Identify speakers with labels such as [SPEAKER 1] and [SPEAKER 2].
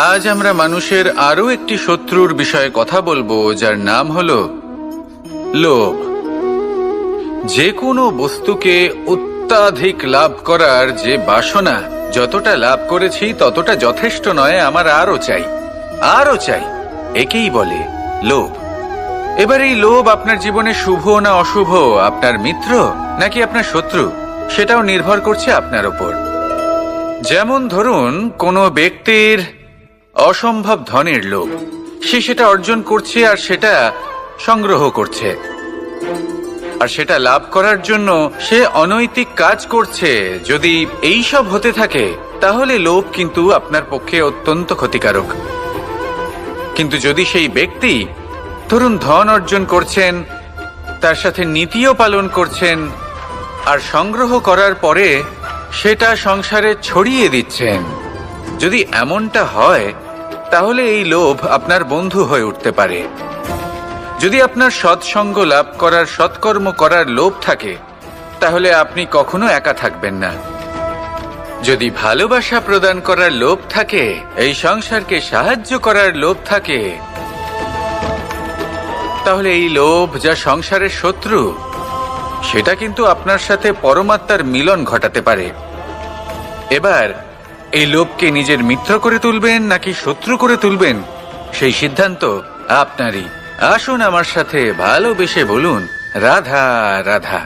[SPEAKER 1] আজ আমরা মানুষের আরো একটি শত্রুর বিষয়ে কথা বলবো, যার নাম হলো লোভ। যে কোনো বস্তুকে অত্যাধিক লাভ করার যে বাসনা, যতটা লাভ করেছি ততটা যথেষ্ট নয়, আমার আরো চাই, আরো চাই, একেই বলে লোভ। এবার এই লোভ আপনার জীবনে শুভ না অশুভ, আপনার মিত্র নাকি আপনার শত্রু, সেটাও নির্ভর করছে আপনার ওপর। যেমন ধরুন, কোনো ব্যক্তির অসম্ভব ধনের লোভ, সে সেটা অর্জন করছে আর সেটা সংগ্রহ করছে, আর সেটা লাভ করার জন্য সে অনৈতিক কাজ করছে। যদি এই সব হতে থাকে তাহলে লোভ কিন্তু আপনার পক্ষে অত্যন্ত ক্ষতিকারক। কিন্তু যদি সেই ব্যক্তি ধরুন ধন অর্জন করছেন, তার সাথে নীতিও পালন করছেন, আর সংগ্রহ করার পরে সেটা সংসারে ছড়িয়ে দিচ্ছেন, যদি এমনটা হয় তাহলে এই লোভ আপনার বন্ধু হয়ে উঠতে পারে। যদি আপনার সৎসঙ্গ লাভ করার, সৎকর্ম করার লোভ থাকে, তাহলে আপনি কখনো একা থাকবেন না। যদি ভালোবাসা প্রদান করার লোভ থাকে, এই সংসারকে সাহায্য করার লোভ থাকে, তাহলে এই লোভ, যা সংসারের শত্রু, সেটা কিন্তু আপনার সাথে পরমাত্মার মিলন ঘটাতে পারে। এবার এই লোভকে নিজের মিত্র করে তুলবেন নাকি শত্রু করে তুলবেন, সেই সিদ্ধান্ত আপনারই। আসুন আমার সাথে ভালোবেসে বলুন রাধা রাধা।